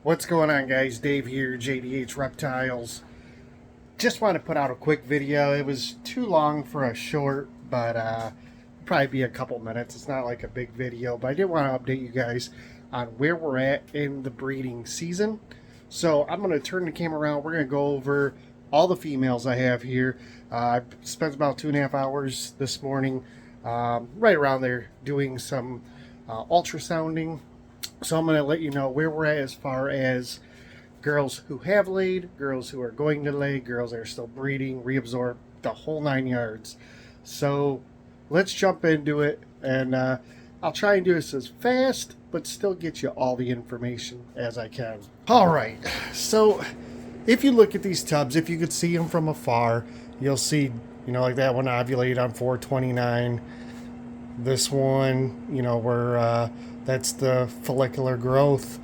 What's going on, guys? Dave here, JDH Reptiles. Just want to put out a quick video. It was too long for a short, but probably be a couple minutes. It's not like a big video, but I did want to update you guys on where we're at in the breeding season. So I'm going to turn the camera around. We're going to go over all the females I have here. I spent about 2.5 hours this morning, right around there, doing some ultrasounding. So I'm going to let you know where we're at as far as girls who have laid, girls who are going to lay, girls that are still breeding, reabsorb, the whole 9 yards. So let's jump into it, and I'll try and do this as fast, but still get you all the information as I can. All right, so if you look at these tubs, if you could see them from afar, you'll see, like that one ovulated on 4/29. This one, where that's the follicular growth.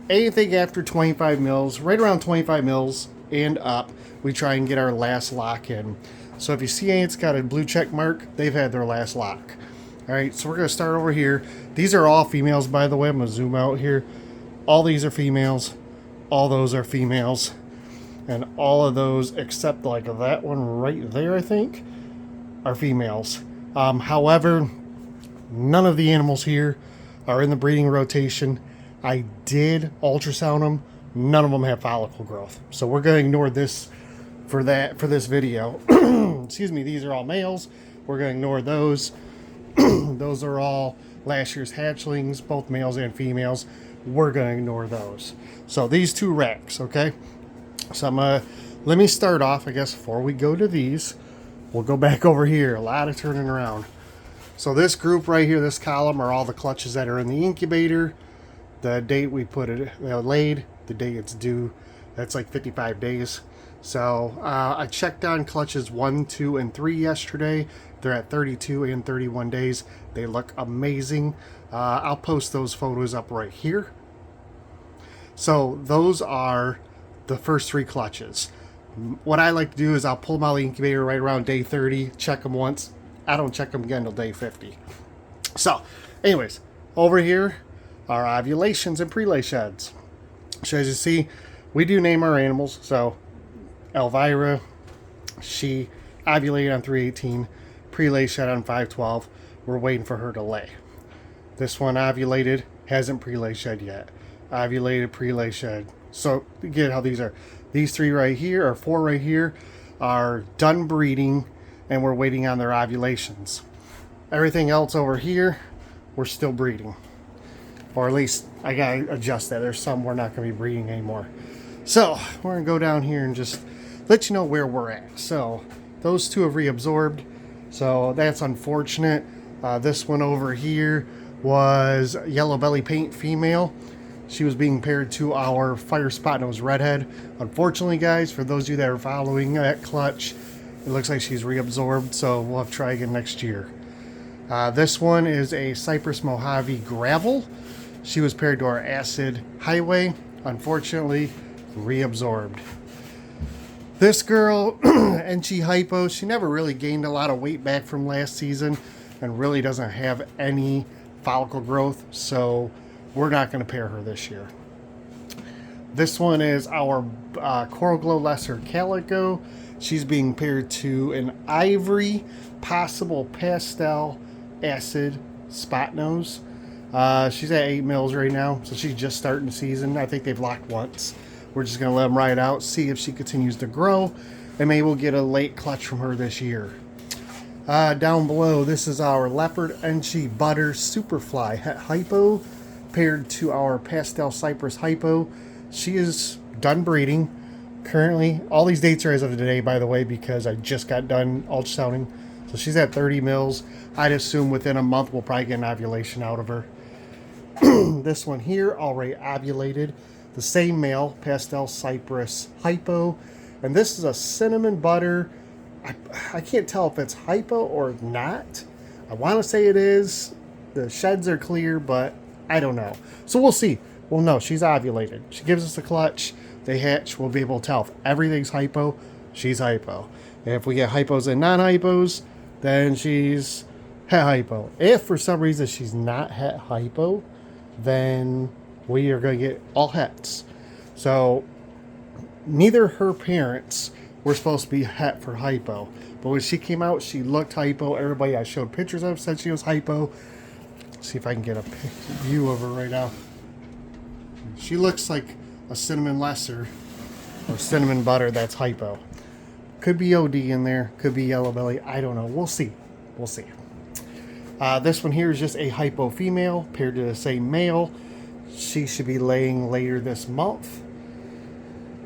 Anything after 25 mils, right around 25 mils and up, we try and get our last lock in. So if you see it's got a blue check mark, they've had their last lock. All right, so we're going to start over here. These are all females, by the way. I'm going to zoom out here. All these are females. All those are females. And all of those, except like that one right there, I think, are females. However, none of the animals here are in the breeding rotation. I did ultrasound them. None of them have follicle growth. So we're going to ignore this for this video. Excuse me, these are all males. We're going to ignore those. Those are all last year's hatchlings, both males and females. We're going to ignore those. So these two racks, okay? So let me start off, I guess, before we go to these. We'll go back over here. A lot of turning around. So this group right here, this column, are all the clutches that are in the incubator. The date we put it laid, the day it's due, that's like 55 days. So I checked on clutches 1, 2, and 3 yesterday. They're at 32 and 31 days. They look amazing. I'll post those photos up right here. So those are the first 3 clutches. What I like to do is I'll pull them out of the incubator right around day 30, check them once. I don't check them again until day 50. So, anyways, over here are ovulations and pre-lay sheds. So as you see, we do name our animals. So Elvira, she ovulated on 3/18, pre-lay shed on 5/12. We're waiting for her to lay. This one ovulated, hasn't pre-lay shed yet. Ovulated, pre-lay shed. So you get how these are. These 3 right here, or 4 right here, are done breeding, and we're waiting on their ovulations. Everything else over here, we're still breeding. Or at least, I gotta adjust that. There's some we're not gonna be breeding anymore. So, we're gonna go down here and just let you know where we're at. So, those 2 have reabsorbed. So, that's unfortunate. This one over here was yellow belly paint female. She was being paired to our fire spot nose redhead. Unfortunately, guys, for those of you that are following that clutch, it looks like she's reabsorbed, so we'll have to try again next year. This one is a Cypress Mojave Gravel. She was paired to our Acid Highway. Unfortunately, reabsorbed. This girl, Enchi Hypo, she never really gained a lot of weight back from last season and really doesn't have any follicle growth, so we're not going to pair her this year. This one is our Coral Glow Lesser Calico. She's being paired to an Ivory, possible pastel acid spot nose. She's at 8 mils right now, so she's just starting the season. I think they've locked once. We're just going to let them ride out, see if she continues to grow, and maybe we'll get a late clutch from her this year. Down below, this is our Leopard Enchi Butter Superfly Het Hypo, paired to our Pastel Cypress Hypo. She is done breeding. Currently, all these dates are as of today, by the way, because I just got done ultrasounding. So she's at 30 mils. I'd assume within a month we'll probably get an ovulation out of her. This one here, already ovulated. The same male, Pastel Cypress Hypo. And this is a cinnamon butter. I can't tell if it's hypo or not. I want to say it is. The sheds are clear, but I don't know. So we'll see. Well, no, she's ovulated. She gives us a clutch. They hatch. We'll be able to tell if everything's hypo, she's hypo. And if we get hypos and non-hypos, then she's het hypo. If for some reason she's not het hypo, then we are going to get all hets. So neither her parents were supposed to be het for hypo. But when she came out, she looked hypo. Everybody I showed pictures of said she was hypo. Let's see if I can get a view of her right now. She looks like a cinnamon lesser or cinnamon butter that's hypo. Could be OD in there. Could be yellow belly. I don't know. We'll see. We'll see. This one here is just a hypo female paired to the same male. She should be laying later this month.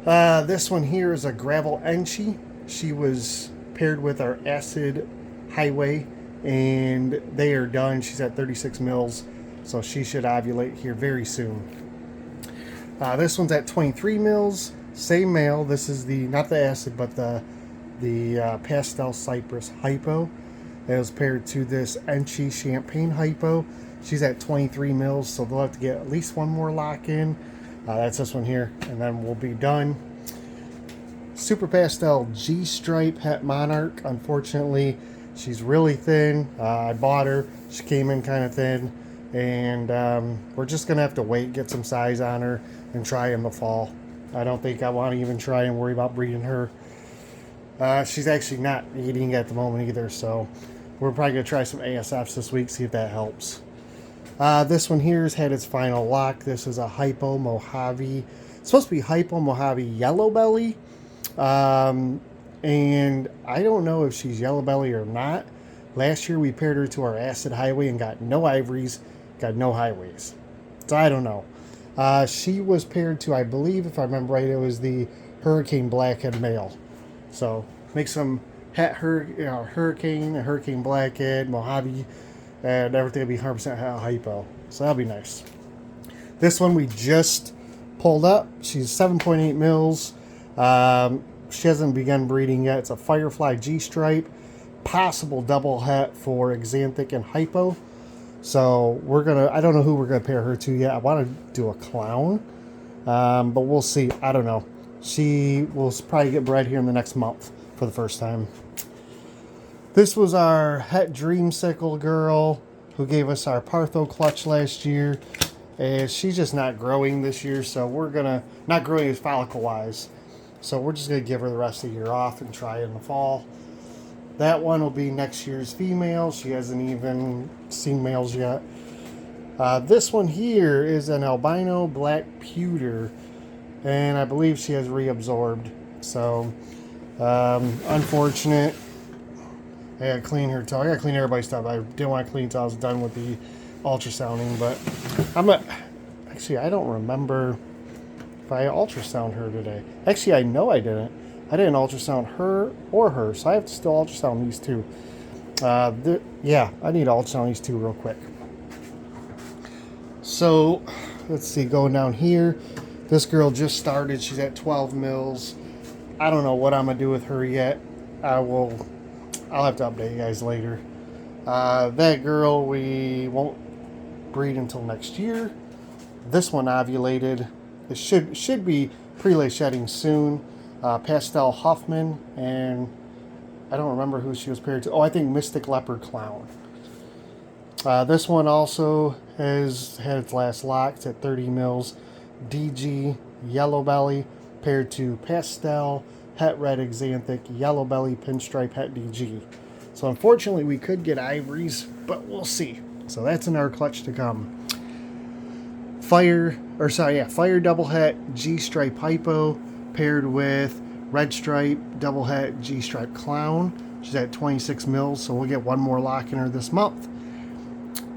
This one here is a gravel enchi. She was paired with our acid highway, and they are done. She's at 36 mils, so she should ovulate here very soon. This one's at 23 mils, same male. This is the not the acid, but the pastel cypress hypo. It was paired to this enchi champagne hypo. She's at 23 mils, so they'll have to get at least one more lock in. That's this one here, and then we'll be done. Super Pastel G-Stripe Het Monarch. Unfortunately, she's really thin. I bought her. She came in kind of thin. And we're just going to have to wait, get some size on her, and try in the fall. I don't think I want to even try and worry about breeding her. She's actually not eating at the moment either, so we're probably going to try some ASFs this week, see if that helps. This one here has had its final lock. This is a Hypo Mojave. It's supposed to be Hypo Mojave Yellow Belly. And I don't know if she's yellow belly or not. Last year we paired her to our acid highway and got no ivories, got no highways. So I don't know. She was paired to, I believe, if I remember right, it was the Hurricane Blackhead male. So make some Hurricane, a Hurricane Blackhead, Mojave, and everything will be 100% hypo. So that'll be nice. This one we just pulled up. She's 7.8 mils. She hasn't begun breeding yet. It's a Firefly G-Stripe. Possible double het for Xanthic and Hypo. So we're going to, I don't know who we're going to pair her to yet. I want to do a clown. But we'll see. I don't know. She will probably get bred here in the next month for the first time. This was our Het Dreamsicle girl who gave us our Partho clutch last year. And she's just not growing this year. So we're going to, not growing as follicle wise. So we're just going to give her the rest of the year off and try in the fall. That one will be next year's female. She hasn't even seen males yet. This one here is an albino black pewter. And I believe she has reabsorbed. So, unfortunate. I got to clean her toe. I got to clean everybody's stuff. I didn't want to clean until I was done with the ultrasounding. But actually, I don't remember if I ultrasound her today. Actually, I know I didn't. I didn't ultrasound her or her, so I have to still ultrasound these two. Yeah, I need to ultrasound these two real quick. So, let's see, going down here. This girl just started. She's at 12 mils. I don't know what I'm going to do with her yet. I'll have to update you guys later. That girl, we won't breed until next year. This one ovulated. It should be prelay shedding soon. Pastel Huffman, and I don't remember who she was paired to. Oh, I think Mystic Leopard Clown. This one also has had its last lock. It's at 30 mils. DG Yellow Belly paired to Pastel Het Red Xanthic Yellow Belly Pinstripe Het DG. So unfortunately we could get ivories, but we'll see. So that's in our clutch to come. Fire Double Het G-Stripe Hypo paired with Red Stripe Double Het G-Stripe Clown. She's at 26 mils, so we'll get one more lock in her this month.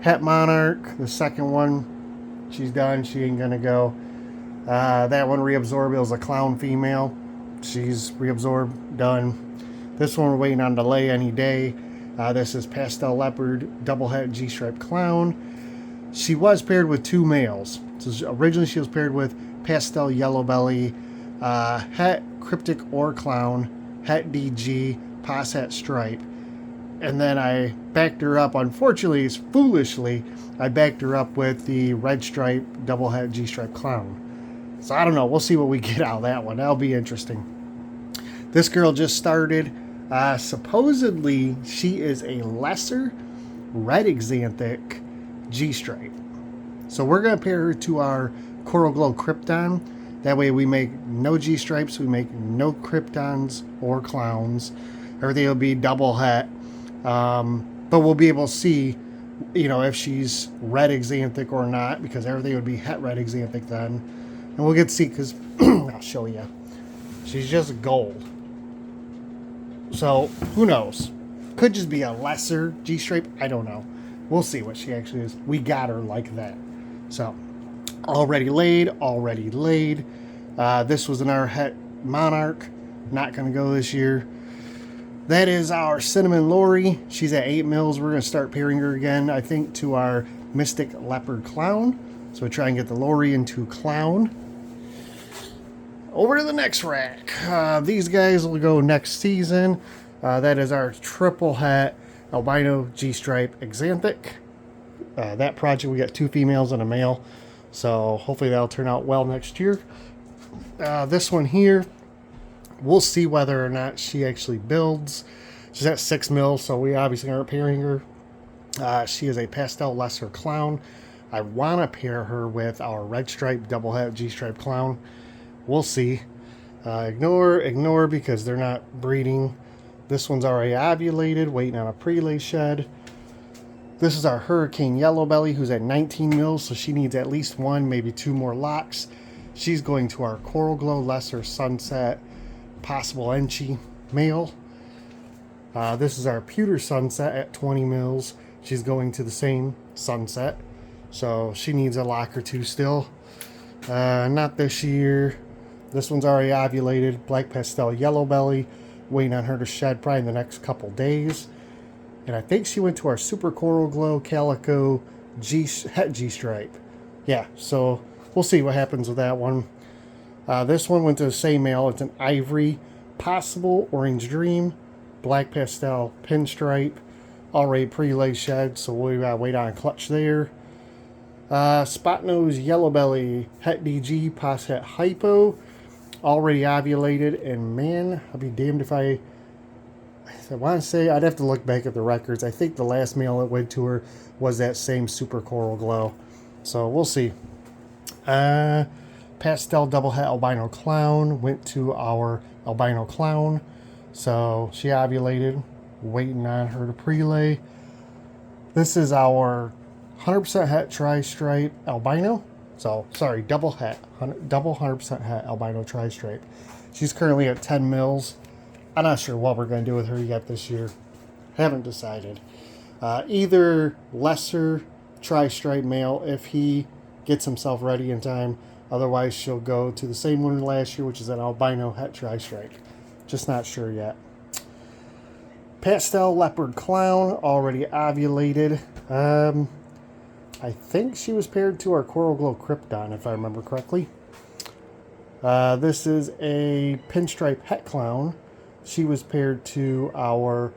Het Monarch, the second one, she's done. She ain't gonna go. That one reabsorbed. It was a clown female. She's reabsorbed, done. This one we're waiting on to lay any day. This is Pastel Leopard Double Het G-Stripe Clown. She was paired with two males. So originally she was paired with Pastel Yellow Belly, Het Cryptic Ore Clown, Het DG, Pos Het Stripe. And then I backed her up, unfortunately, foolishly, I backed her up with the Red Stripe Double Het G-Stripe Clown. So I don't know, we'll see what we get out of that one. That'll be interesting. This girl just started. Supposedly, she is a lesser Red Xanthic G-Stripe. So we're going to pair her to our Coral Glow Krypton. That way we make no G-stripes, we make no Kryptons or clowns. Everything will be double het. But we'll be able to see, you know, if she's red exanthic or not, because everything would be het red exanthic then. And we'll get to see, because I'll show you. She's just gold. So, who knows? Could just be a lesser G-stripe. I don't know. We'll see what she actually is. We got her like that. So, already laid, already laid. This was an our het monarch. Not going to go this year. That is our cinnamon Lori. She's at 8 mils. We're going to start pairing her again, I think, to our mystic leopard clown. So we try and get the Lori into clown. Over to the next rack. These guys will go next season. That is our triple het albino G-stripe exanthic. That project, we got 2 females and a male. So hopefully that'll turn out well next year. This one here, we'll see whether or not she actually builds. She's at 6 mils, so we obviously aren't pairing her. She is a pastel lesser clown. I want to pair her with our red stripe double het G-stripe clown. We'll see. Ignore because they're not breeding. This one's already ovulated, waiting on a prelay shed. This is our hurricane yellow belly, who's at 19 mils, so she needs at least 1, maybe 2 more locks. She's going to our coral glow lesser sunset possible Enchi male. This is our pewter sunset at 20 mils. She's going to the same sunset, so she needs a lock or 2 still. Not this year. This one's already ovulated, black pastel yellow belly, waiting on her to shed probably in the next couple days. And I think she went to our super coral glow calico het G-stripe. Yeah, so we'll see what happens with that one. This one went to the same male. It's an ivory possible orange dream, black pastel pinstripe, already pre-lay shed, so we gotta wait on a clutch there. Spot nose yellow belly het DG pos het hypo, already ovulated, and man, I'll be damned if I want to say, I'd have to look back at the records. I think the last male that went to her was that same super coral glow, so we'll see. Pastel double het albino clown went to our albino clown, so she ovulated, waiting on her to prelay. This is our 100% het tri-stripe albino. So, sorry, double 100% het albino tri-stripe. She's currently at 10 mils. I'm not sure what we're going to do with her yet this year. Haven't decided. Either lesser tri-stripe male if he gets himself ready in time. Otherwise, she'll go to the same one last year, which is an albino het tri-stripe. Just not sure yet. Pastel leopard clown, already ovulated. I think she was paired to our Coral Glow Krypton, if I remember correctly. This is a pinstripe het clown. She was paired to our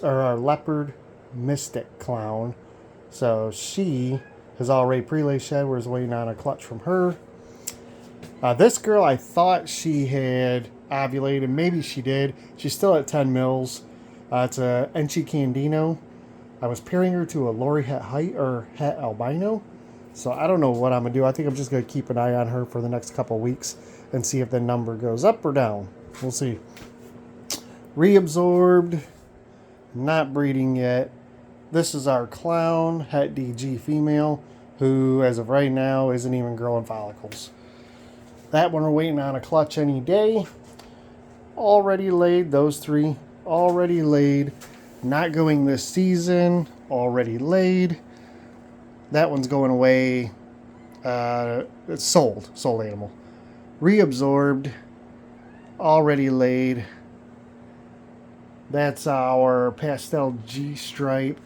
our leopard mystic clown. So she has already prelay shed. We're just waiting on a clutch from her. This girl, I thought she had ovulated. Maybe she did. She's still at 10 mils. It's a Enchi Candino. I was pairing her to a Lori het albino. So I don't know what I'm going to do. I think I'm just going to keep an eye on her for the next couple of weeks and see if the number goes up or down. We'll see. Reabsorbed. Not breeding yet. This is our clown het DG female, who as of right now isn't even growing follicles. That one we're waiting on a clutch any day. Already laid. Those 3 already laid. Not going this season. Already laid. That one's going away. It's sold. Sold animal. Reabsorbed. Already laid. That's our pastel G-stripe.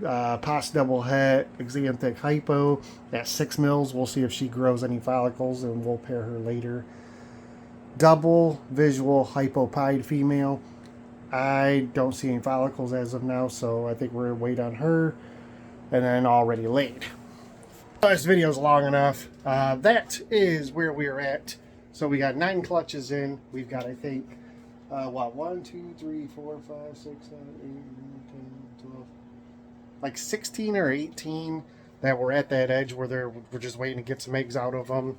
Pos double het exanthic hypo at 6 mils. We'll see if she grows any follicles and we'll pair her later. Double visual hypopide female. I don't see any follicles as of now, so I think we're going to wait on her. And then already laid. This video is long enough. That is where we're at. So we got 9 clutches in. We've got, I think, 1, 2, 3, 4, 5, 6, 7, 8, 9, 10, 12. Like 16 or 18 that were at that edge where we're just waiting to get some eggs out of them.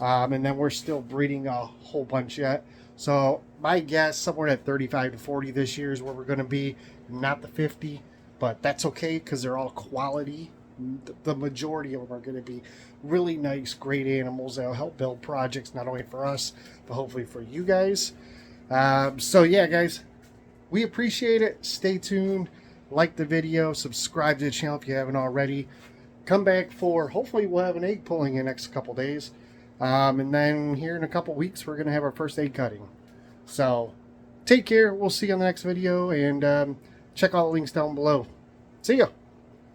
And then we're still breeding a whole bunch yet. So my guess, somewhere at 35 to 40 this year is where we're going to be, not the 50, but that's okay because they're all quality. The majority of them are going to be really nice, great animals that will help build projects, not only for us, but hopefully for you guys. So yeah, guys, we appreciate it. Stay tuned, like the video, subscribe to the channel if you haven't already. Come back for, hopefully we'll have an egg pulling in the next couple days. And then here in a couple weeks, we're going to have our first egg cutting. So take care. We'll see you on the next video, and check all the links down below. See ya.